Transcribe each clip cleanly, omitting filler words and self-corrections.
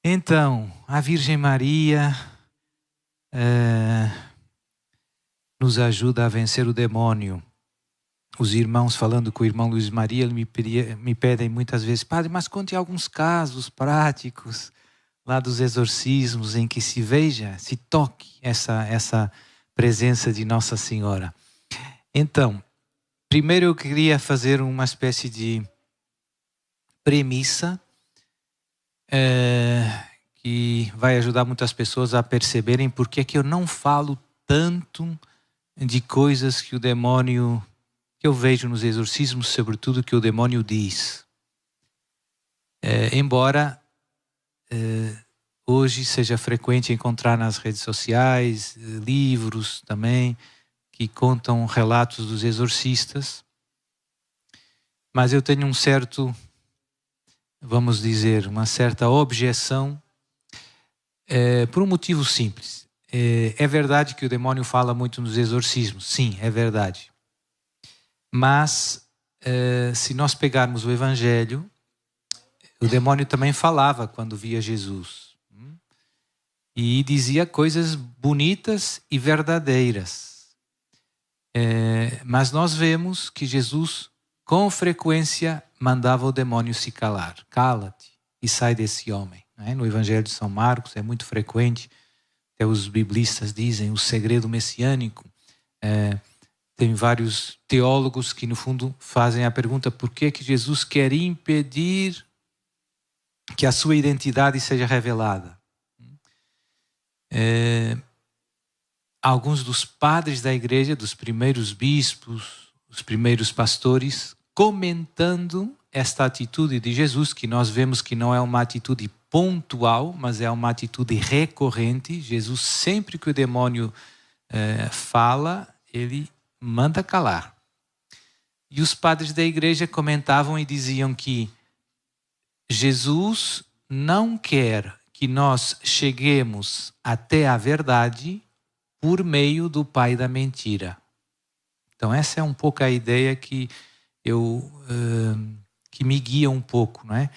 Então, a Virgem Maria nos ajuda a vencer o demônio. Os irmãos, falando com o irmão Luiz Maria, me pedem muitas vezes: Padre, mas conte alguns casos práticos lá dos exorcismos em que se toque essa presença de Nossa Senhora. Então, primeiro eu queria fazer uma espécie de premissa que vai ajudar muitas pessoas a perceberem por que eu não falo tanto de coisas que o demônio, que eu vejo nos exorcismos, sobretudo que o demônio diz. Embora hoje seja frequente encontrar nas redes sociais livros também que contam relatos dos exorcistas, mas eu tenho uma certa objeção por um motivo simples. É verdade que o demônio fala muito nos exorcismos, sim, é verdade. Mas se nós pegarmos o Evangelho, o demônio também falava quando via Jesus. E dizia coisas bonitas e verdadeiras. Mas nós vemos que Jesus, com frequência, mandava o demônio se calar. Cala-te e sai desse homem. No Evangelho de São Marcos é muito frequente. Até os biblistas dizem o segredo messiânico. Tem vários teólogos que, no fundo, fazem a pergunta: por que Jesus quer impedir que a sua identidade seja revelada? Alguns dos padres da igreja, dos primeiros bispos, os primeiros pastores, comentando esta atitude de Jesus, que nós vemos que não é uma atitude pontual, mas é uma atitude recorrente. Jesus, sempre que o demônio fala, ele manda calar. E os padres da igreja comentavam e diziam que Jesus não quer que nós cheguemos até a verdade por meio do pai da mentira. Então essa é um pouco a ideia que que me guia um pouco, não é?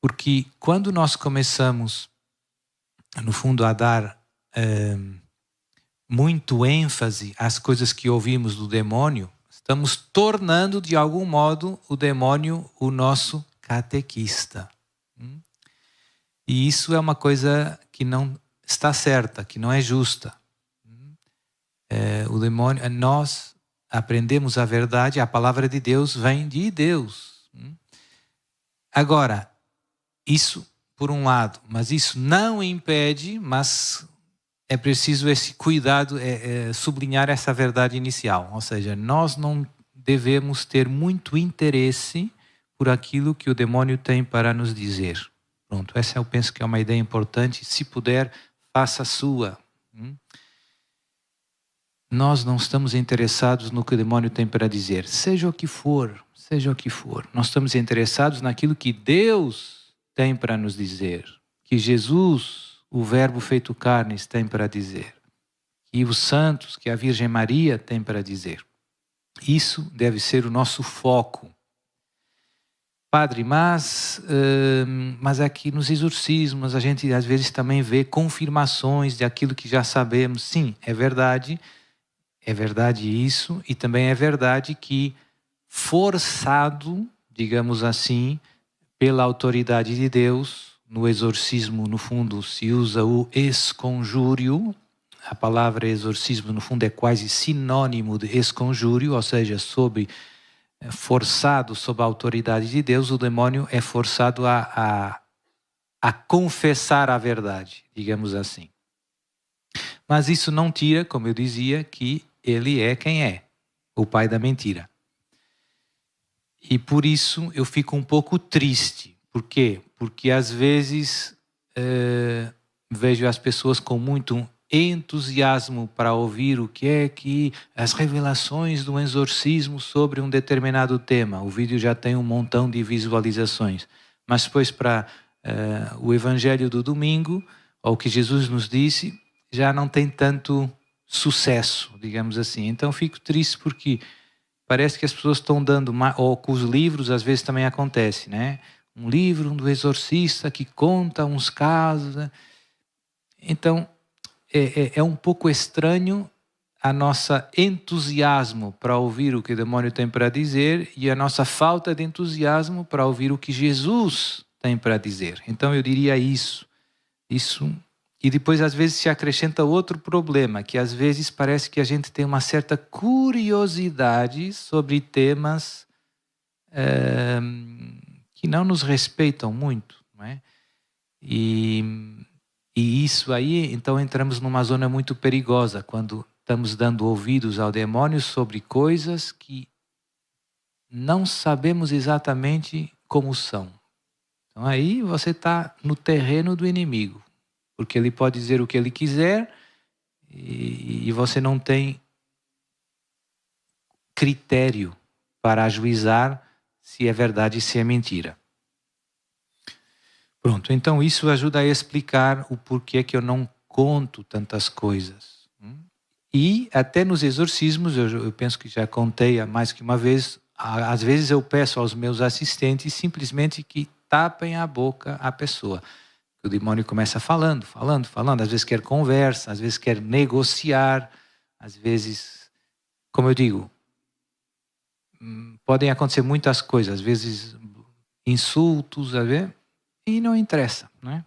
Porque quando nós começamos, no fundo, a dar muito ênfase às coisas que ouvimos do demônio, estamos tornando de algum modo o demônio o nosso catequista. E isso é uma coisa que não está certa, que não é justa. O demônio, nós aprendemos a verdade, a palavra de Deus vem de Deus. Agora, isso por um lado, mas isso não impede, mas é preciso esse cuidado, sublinhar essa verdade inicial. Ou seja, nós não devemos ter muito interesse por aquilo que o demônio tem para nos dizer. Pronto, essa eu penso que é uma ideia importante. Se puder, faça a sua. Nós não estamos interessados no que o demônio tem para dizer. Seja o que for, seja o que for. Nós estamos interessados naquilo que Deus tem para nos dizer. Que Jesus, o Verbo feito carne, tem para dizer. E os santos, que a Virgem Maria tem para dizer. Isso deve ser o nosso foco. Padre, mas aqui nos exorcismos a gente às vezes também vê confirmações de aquilo que já sabemos. Sim, é verdade isso, e também é verdade que forçado, digamos assim, pela autoridade de Deus, no exorcismo, no fundo, se usa o esconjúrio. A palavra exorcismo, no fundo, é quase sinônimo de esconjúrio, ou seja, forçado sob a autoridade de Deus, o demônio é forçado a confessar a verdade, digamos assim. Mas isso não tira, como eu dizia, que ele é quem é, o pai da mentira. E por isso eu fico um pouco triste. Por quê? Porque às vezes vejo as pessoas com muito entusiasmo para ouvir o que é que as revelações do exorcismo sobre um determinado tema. O vídeo já tem um montão de visualizações. Mas depois para o evangelho do domingo, ou o que Jesus nos disse, já não tem tanto sucesso, digamos assim. Então fico triste porque parece que as pessoas estão dando, ou com os livros às vezes também acontece, né? um livro do exorcista que conta uns casos, né? Então, é um pouco estranho a nossa entusiasmo para ouvir o que o demônio tem para dizer e a nossa falta de entusiasmo para ouvir o que Jesus tem para dizer. Então, eu diria isso. E depois, às vezes, se acrescenta outro problema, que às vezes parece que a gente tem uma certa curiosidade sobre temas que não nos respeitam muito, não é? E isso aí, então, entramos numa zona muito perigosa, quando estamos dando ouvidos ao demônio sobre coisas que não sabemos exatamente como são. Então, aí você está no terreno do inimigo, porque ele pode dizer o que ele quiser e você não tem critério para ajuizar se é verdade e se é mentira. Pronto, então isso ajuda a explicar o porquê que eu não conto tantas coisas. E até nos exorcismos, eu penso que já contei mais que uma vez, às vezes eu peço aos meus assistentes simplesmente que tapem a boca à pessoa. O demônio começa falando, às vezes quer conversa, às vezes quer negociar, às vezes, como eu digo, podem acontecer muitas coisas, às vezes insultos, e não interessa, não é?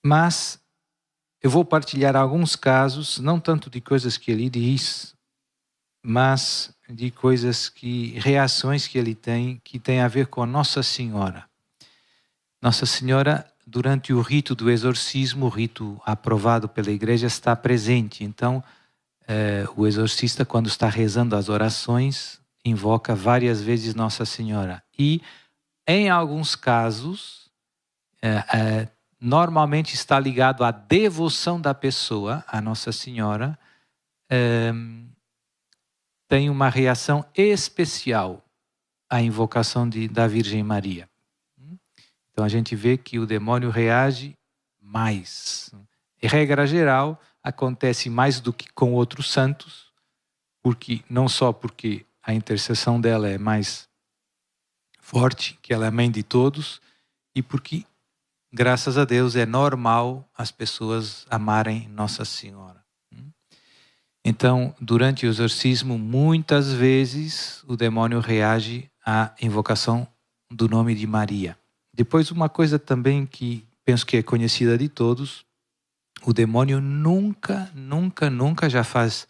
Mas eu vou partilhar alguns casos, não tanto de coisas que ele diz, mas de reações que ele tem, que tem a ver com Nossa Senhora. Nossa Senhora, durante o rito do exorcismo, o rito aprovado pela igreja, está presente. Então, o exorcista, quando está rezando as orações, invoca várias vezes Nossa Senhora. E, em alguns casos, normalmente está ligado à devoção da pessoa a Nossa Senhora, tem uma reação especial à invocação da Virgem Maria. Então a gente vê que o demônio reage mais. Em regra geral, acontece mais do que com outros santos, não só porque a intercessão dela é mais forte, que ela é mãe de todos, e porque, graças a Deus, é normal as pessoas amarem Nossa Senhora. Então, durante o exorcismo, muitas vezes o demônio reage à invocação do nome de Maria. Depois, uma coisa também que penso que é conhecida de todos, o demônio nunca já faz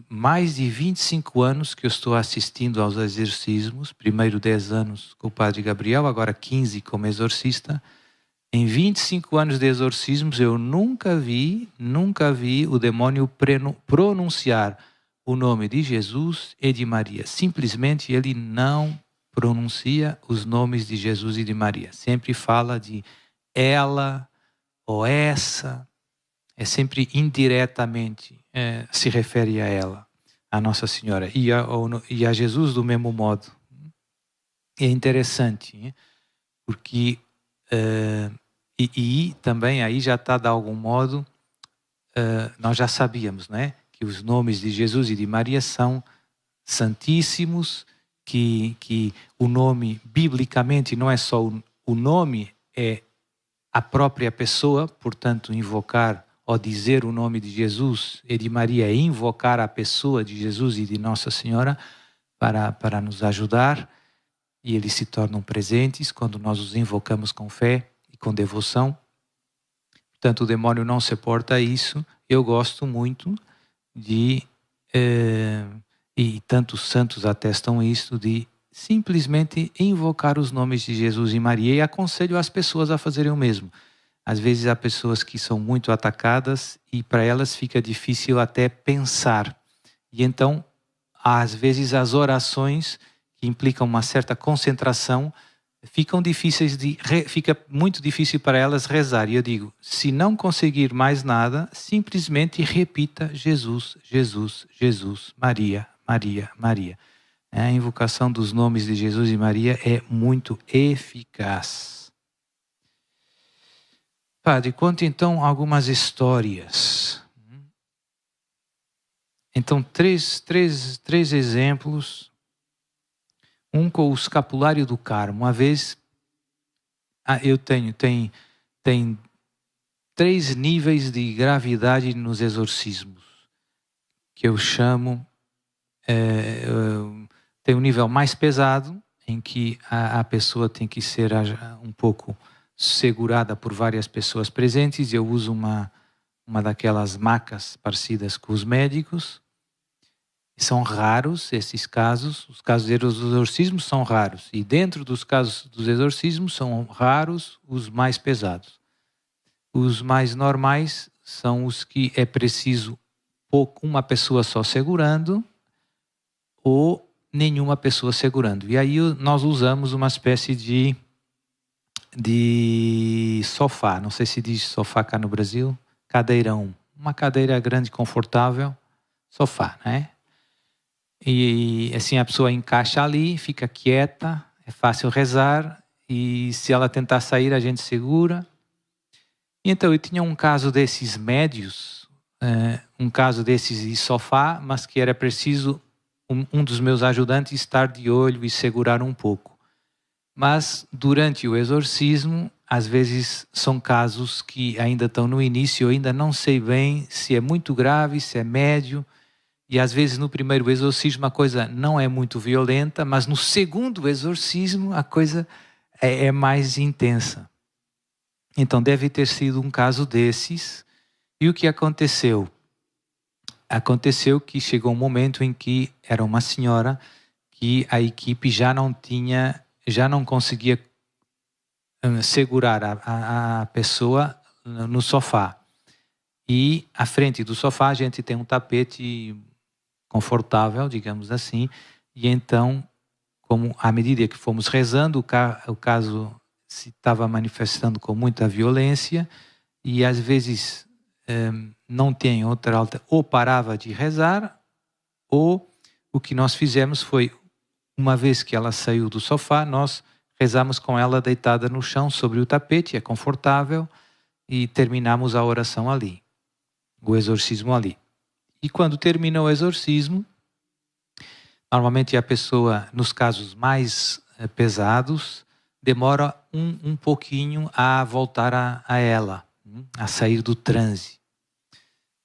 mais de 25 anos que eu estou assistindo aos exorcismos, primeiro 10 anos com o Padre Gabriel, agora 15 como exorcista. Em 25 anos de exorcismos, eu nunca vi o demônio pronunciar o nome de Jesus e de Maria. Simplesmente ele não pronuncia os nomes de Jesus e de Maria. Sempre fala de ela ou essa. É sempre indiretamente se refere a ela, a Nossa Senhora. E a Jesus do mesmo modo. É interessante, porque... E também aí já está de algum modo, nós já sabíamos, né, que os nomes de Jesus e de Maria são santíssimos, que o nome, biblicamente, não é só o nome, é a própria pessoa, portanto, invocar ou dizer o nome de Jesus e de Maria é invocar a pessoa de Jesus e de Nossa Senhora para nos ajudar, e eles se tornam presentes quando nós os invocamos com fé e com devoção. Portanto, o demônio não se porta a isso. Eu gosto muito e tantos santos atestam isso, de simplesmente invocar os nomes de Jesus e Maria, e aconselho as pessoas a fazerem o mesmo. Às vezes há pessoas que são muito atacadas e para elas fica difícil até pensar. E então, às vezes as orações que implicam uma certa concentração fica muito difícil para elas rezar. E eu digo, se não conseguir mais nada, simplesmente repita Jesus, Jesus, Jesus, Maria, Maria, Maria. A invocação dos nomes de Jesus e Maria é muito eficaz. Padre, conte então algumas histórias. Então, três exemplos Um com o escapulário do Carmo. Uma vez, tem 3 níveis de gravidade nos exorcismos, que eu chamo, tem um nível mais pesado, em que a pessoa tem que ser um pouco segurada por várias pessoas presentes. Eu uso uma daquelas macas parecidas com os médicos. São raros esses casos, os casos de exorcismo são raros. E dentro dos casos dos exorcismos são raros os mais pesados. Os mais normais são os que é preciso uma pessoa só segurando ou nenhuma pessoa segurando. E aí nós usamos uma espécie de sofá, não sei se diz sofá cá no Brasil, cadeirão. Uma cadeira grande, confortável, sofá, né? E assim a pessoa encaixa ali, fica quieta, é fácil rezar, e se ela tentar sair a gente segura. E então eu tinha um caso desses médios, um caso desses de sofá, mas que era preciso um dos meus ajudantes estar de olho e segurar um pouco. Mas durante o exorcismo, às vezes são casos que ainda estão no início, eu ainda não sei bem se é muito grave, se é médio. E às vezes no primeiro exorcismo a coisa não é muito violenta, mas no segundo exorcismo a coisa é mais intensa. Então deve ter sido um caso desses. E o que aconteceu? Aconteceu que chegou um momento em que era uma senhora que a equipe já não conseguia segurar a pessoa no sofá. E à frente do sofá a gente tem um tapete confortável, digamos assim, e então, como à medida que fomos rezando, o caso se estava manifestando com muita violência, e às vezes não tem outra alternativa, ou parava de rezar, ou o que nós fizemos foi, uma vez que ela saiu do sofá, nós rezamos com ela deitada no chão sobre o tapete, é confortável, e terminamos a oração ali, o exorcismo ali. E quando termina o exorcismo, normalmente a pessoa, nos casos mais pesados, demora um pouquinho a voltar a ela, a sair do transe.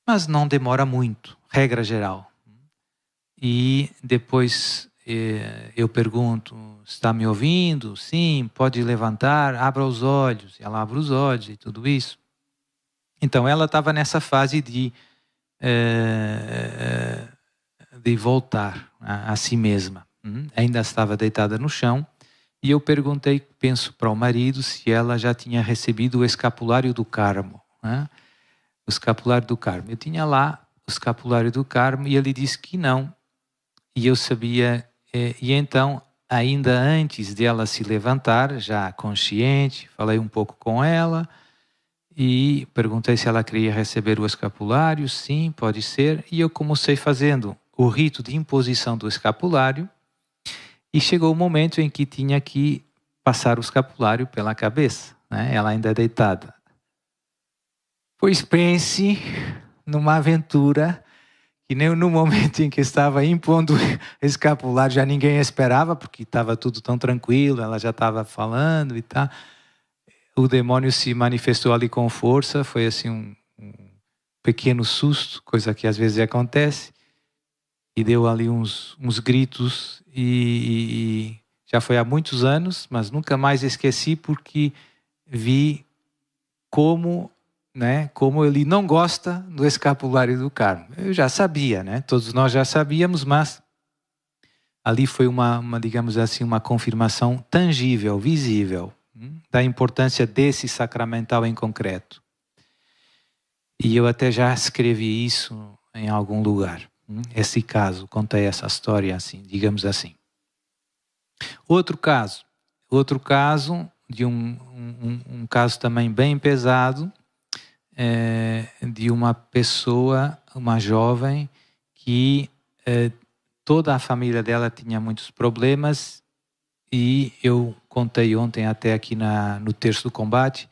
Mas não demora muito, regra geral. E depois eu pergunto, está me ouvindo? Sim, pode levantar, abra os olhos. Ela abre os olhos e tudo isso. Então ela estava nessa fase de voltar a si mesma. Ainda estava deitada no chão. E eu perguntei, penso para o marido, se ela já tinha recebido o escapulário do Carmo. Né? O escapulário do Carmo. Eu tinha lá o escapulário do Carmo e ele disse que não. E eu sabia. E então, ainda antes de ela se levantar, já consciente, falei um pouco com ela e perguntei se ela queria receber o escapulário. Sim, pode ser. E eu comecei fazendo o rito de imposição do escapulário. E chegou o momento em que tinha que passar o escapulário pela cabeça, né? Ela ainda deitada. Pois pense numa aventura que nem no momento em que estava impondo o escapulário já ninguém esperava, porque estava tudo tão tranquilo, ela já estava falando e tal. O demônio se manifestou ali com força, foi assim um pequeno susto, coisa que às vezes acontece. E deu ali uns gritos e já foi há muitos anos, mas nunca mais esqueci porque vi como ele não gosta do escapulário do Carmo. Eu já sabia, né? Todos nós já sabíamos, mas ali foi uma digamos assim, uma confirmação tangível, visível, da importância desse sacramental em concreto. E eu até já escrevi isso em algum lugar. Esse caso, contei essa história assim, digamos assim. Outro caso de um caso também bem pesado, de uma pessoa, uma jovem, que toda a família dela tinha muitos problemas e eu contei ontem até aqui no Terço do Combate,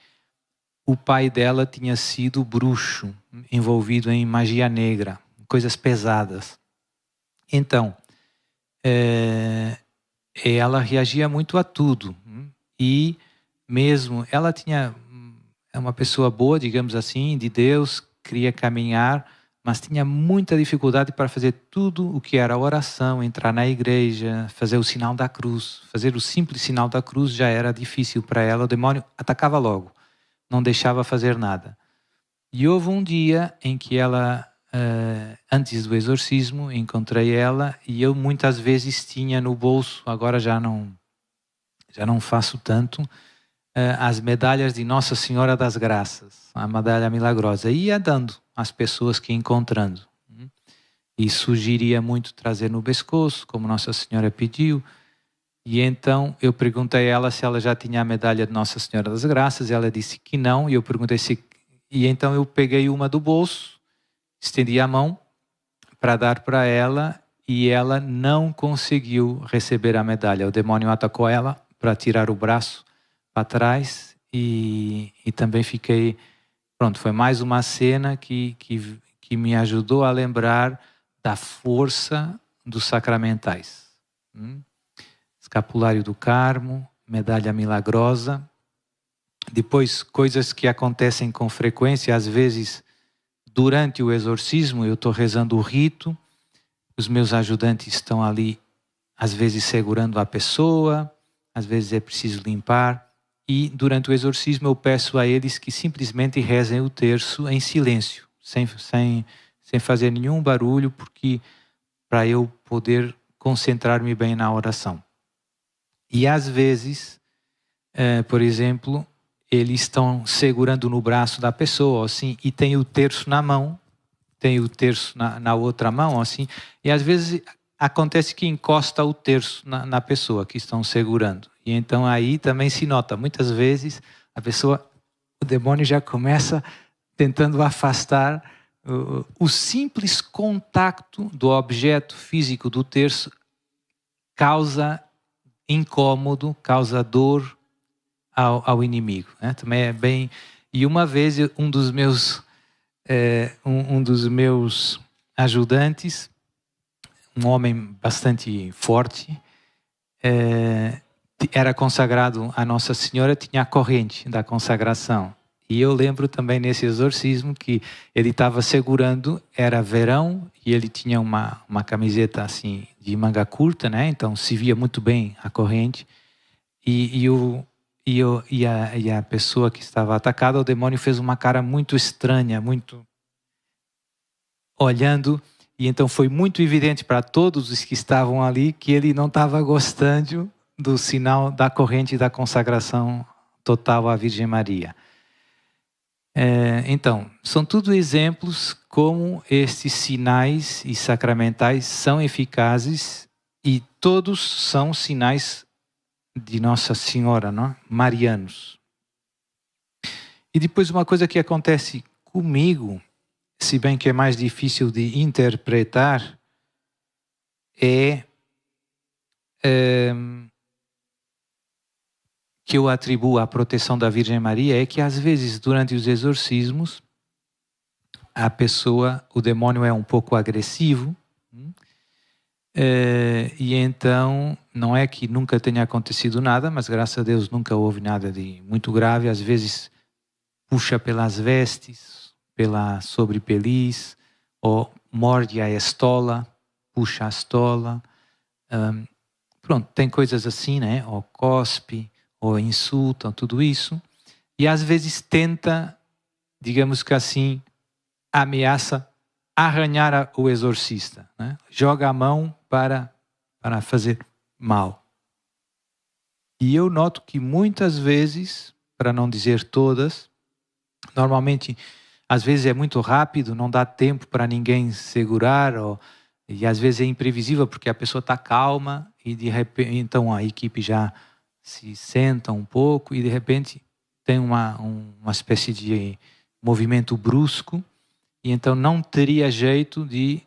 o pai dela tinha sido bruxo, envolvido em magia negra, coisas pesadas. Então, ela reagia muito a tudo. E mesmo, ela é uma pessoa boa, digamos assim, de Deus, queria caminhar, mas tinha muita dificuldade para fazer tudo o que era oração, entrar na igreja, fazer o sinal da cruz. Fazer o simples sinal da cruz já era difícil para ela, o demônio atacava logo, não deixava fazer nada. E houve um dia em que ela, antes do exorcismo, encontrei ela e eu muitas vezes tinha no bolso, agora já não faço tanto, as medalhas de Nossa Senhora das Graças, a medalha milagrosa, e ia dando às pessoas que ia encontrando. E sugeria muito trazer no pescoço, como Nossa Senhora pediu. E então eu perguntei a ela se ela já tinha a medalha de Nossa Senhora das Graças, e ela disse que não, e eu perguntei se... E então eu peguei uma do bolso, estendi a mão para dar para ela, e ela não conseguiu receber a medalha. O demônio atacou ela para tirar o braço para trás, e também fiquei... Pronto, foi mais uma cena que me ajudou a lembrar da força dos sacramentais. Escapulário do Carmo, medalha milagrosa. Depois, coisas que acontecem com frequência, às vezes, durante o exorcismo, eu estou rezando o rito, os meus ajudantes estão ali, às vezes segurando a pessoa, às vezes é preciso limpar. E durante o exorcismo eu peço a eles que simplesmente rezem o terço em silêncio, sem fazer nenhum barulho, porque para eu poder concentrar-me bem na oração. E às vezes, por exemplo, eles estão segurando no braço da pessoa, assim, e tem o terço na mão, tem o terço na outra mão, assim, e às vezes acontece que encosta o terço na pessoa que estão segurando. E então aí também se nota, muitas vezes a pessoa, o demônio já começa tentando afastar. O simples contato do objeto físico do terço causa incômodo, causa dor ao inimigo, né? Também é bem... E uma vez um dos meus ajudantes, um homem bastante forte, era consagrado a Nossa Senhora, tinha a corrente da consagração. E eu lembro também nesse exorcismo que ele estava segurando, era verão, e ele tinha uma camiseta assim de manga curta, né? Então se via muito bem a corrente. E a pessoa que estava atacada, o demônio fez uma cara muito estranha, muito olhando. E então foi muito evidente para todos os que estavam ali que ele não estava gostando do sinal da corrente da consagração total à Virgem Maria. Então, são tudo exemplos como estes sinais e sacramentais são eficazes, e todos são sinais de Nossa Senhora, não? Marianos. E depois uma coisa que acontece comigo, se bem que é mais difícil de interpretar, que eu atribuo à proteção da Virgem Maria, é que às vezes durante os exorcismos o demônio é um pouco agressivo, e então não é que nunca tenha acontecido nada, mas graças a Deus nunca houve nada de muito grave. Às vezes puxa pelas vestes, pela sobrepeliz, ou morde a estola, puxa a estola. Pronto, tem coisas assim, né? Ou cospe, ou insulta, tudo isso. E às vezes tenta, digamos que assim, ameaça arranhar o exorcista, né? Joga a mão para fazer mal. E eu noto que muitas vezes, para não dizer todas, normalmente, às vezes é muito rápido, não dá tempo para ninguém segurar, e às vezes é imprevisível porque a pessoa está calma e de repente, então a equipe já se senta um pouco e de repente tem uma espécie de movimento brusco, e então não teria jeito de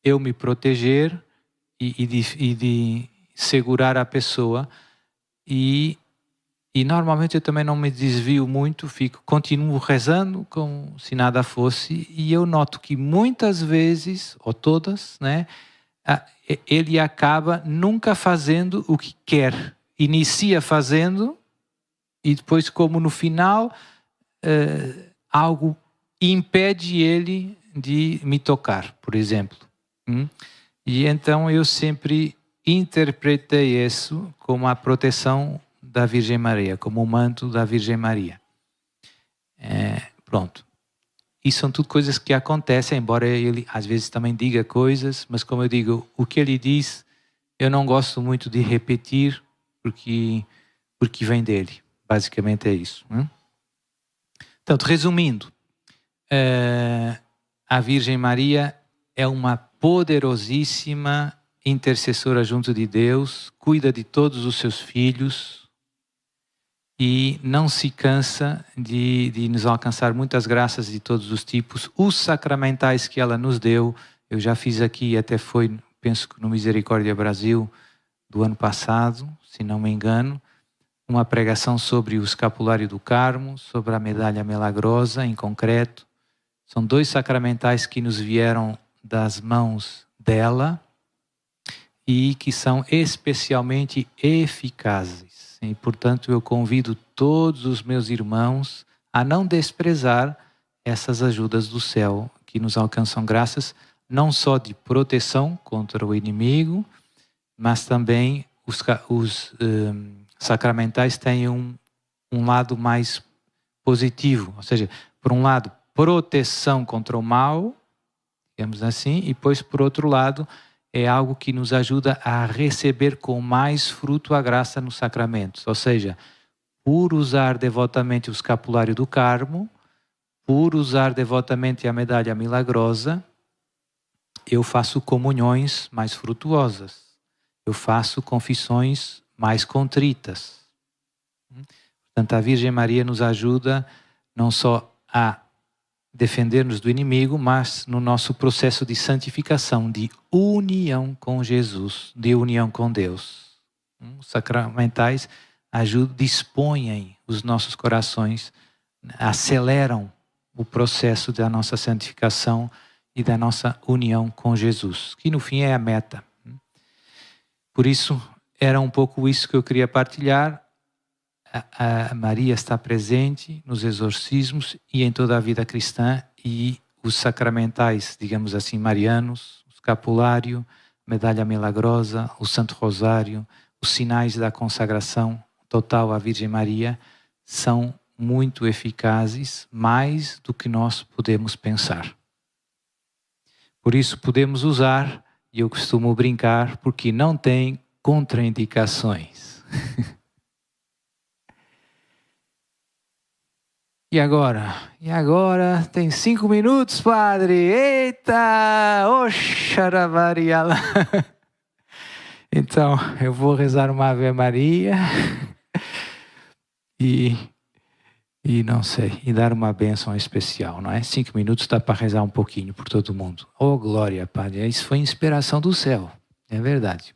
eu me proteger e de segurar a pessoa. E normalmente eu também não me desvio muito, continuo rezando como se nada fosse, e eu noto que muitas vezes, ou todas, né, ele acaba nunca fazendo o que quer. Inicia fazendo e depois, como no final, algo impede ele de me tocar, por exemplo. E então eu sempre interpretei isso como a proteção da Virgem Maria, como o manto da Virgem Maria. Pronto. E são tudo coisas que acontecem, embora ele às vezes também diga coisas, mas como eu digo, o que ele diz, eu não gosto muito de repetir, porque vem dele. Basicamente é isso. Portanto, resumindo, a Virgem Maria é uma poderosíssima intercessora junto de Deus, cuida de todos os seus filhos, e não se cansa de nos alcançar muitas graças de todos os tipos. Os sacramentais que ela nos deu, eu já fiz aqui, até foi, penso que no Misericórdia Brasil, do ano passado, se não me engano, uma pregação sobre o escapulário do Carmo, sobre a medalha milagrosa em concreto. São 2 sacramentais que nos vieram das mãos dela e que são especialmente eficazes. E, portanto, eu convido todos os meus irmãos a não desprezar essas ajudas do céu que nos alcançam graças, não só de proteção contra o inimigo, mas também os sacramentais têm um lado mais positivo. Ou seja, por um lado, proteção contra o mal, digamos assim, e depois, por outro lado, é algo que nos ajuda a receber com mais fruto a graça nos sacramentos. Ou seja, por usar devotamente o escapulário do Carmo, por usar devotamente a medalha milagrosa, eu faço comunhões mais frutuosas. Eu faço confissões mais contritas. Portanto, a Virgem Maria nos ajuda não só a defender-nos do inimigo, mas no nosso processo de santificação, de união com Jesus, de união com Deus. Os sacramentais dispõem os nossos corações, aceleram o processo da nossa santificação e da nossa união com Jesus, que no fim é a meta. Por isso, era um pouco isso que eu queria partilhar. A Maria está presente nos exorcismos e em toda a vida cristã, e os sacramentais, digamos assim, marianos, o escapulário, medalha milagrosa, o Santo Rosário, os sinais da consagração total à Virgem Maria, são muito eficazes, mais do que nós podemos pensar. Por isso podemos usar, e eu costumo brincar, porque não tem contraindicações. E agora? Tem 5 minutos, padre. Eita! Oxara Maria. Então, eu vou rezar uma Ave Maria e não sei, e dar uma bênção especial, não é? 5 minutos dá para rezar um pouquinho por todo mundo. Oh, glória, padre. Isso foi inspiração do céu. É verdade.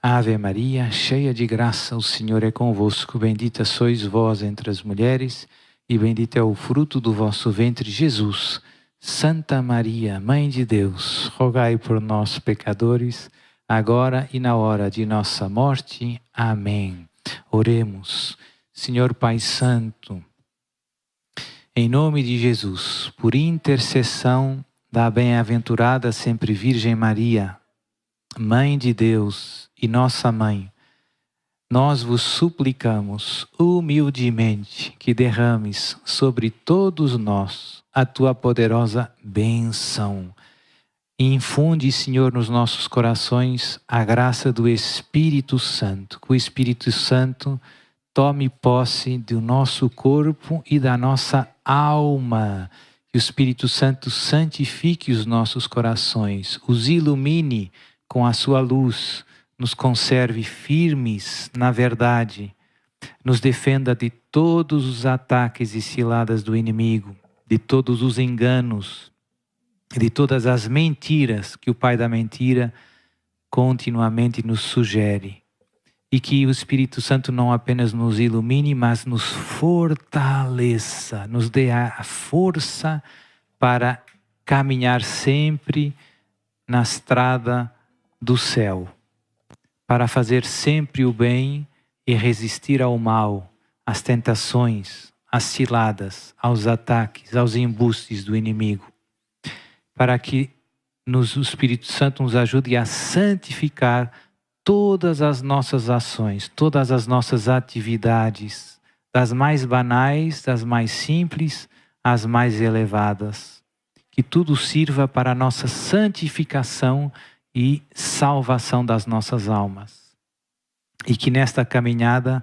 Ave Maria, cheia de graça, o Senhor é convosco. Bendita sois vós entre as mulheres, e bendito é o fruto do vosso ventre, Jesus. Santa Maria, Mãe de Deus, rogai por nós, pecadores, agora e na hora de nossa morte. Amém. Oremos. Senhor Pai Santo, em nome de Jesus, por intercessão da bem-aventurada sempre Virgem Maria, Mãe de Deus e nossa Mãe, nós vos suplicamos humildemente que derrames sobre todos nós a tua poderosa bênção. Infunde, Senhor, nos nossos corações a graça do Espírito Santo. Que o Espírito Santo tome posse do nosso corpo e da nossa alma. Que o Espírito Santo santifique os nossos corações, os ilumine com a sua luz, nos conserve firmes na verdade, nos defenda de todos os ataques e ciladas do inimigo, de todos os enganos, de todas as mentiras que o pai da mentira continuamente nos sugere. E que o Espírito Santo não apenas nos ilumine, mas nos fortaleça, nos dê a força para caminhar sempre na estrada do céu, para fazer sempre o bem e resistir ao mal, às tentações, às ciladas, aos ataques, aos embustes do inimigo, para que o Espírito Santo nos ajude a santificar todas as nossas ações, todas as nossas atividades, das mais banais, das mais simples, às mais elevadas. Que tudo sirva para a nossa santificação e salvação das nossas almas. E que nesta caminhada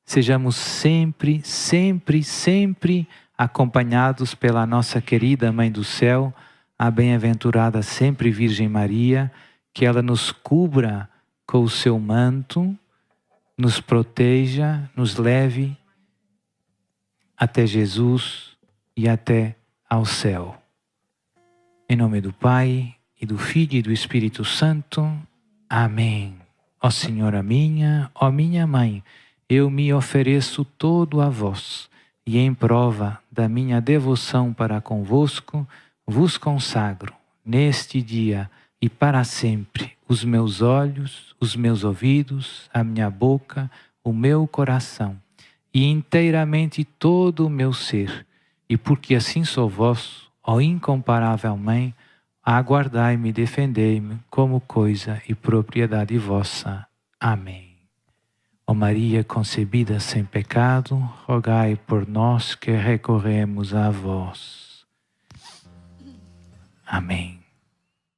sejamos sempre, sempre, sempre acompanhados pela nossa querida Mãe do Céu, a bem-aventurada sempre Virgem Maria, que ela nos cubra com o seu manto, nos proteja, nos leve até Jesus e até ao céu. Em nome do Pai, e do Filho e do Espírito Santo. Amém. Ó Senhora minha, ó minha Mãe, eu me ofereço todo a vós, e em prova da minha devoção para convosco, vos consagro, neste dia e para sempre, os meus olhos, os meus ouvidos, a minha boca, o meu coração, e inteiramente todo o meu ser. E porque assim sou vosso, ó incomparável Mãe, aguardai-me e defendei-me como coisa e propriedade vossa. Amém. Ó Maria concebida sem pecado, rogai por nós que recorremos a vós. Amém.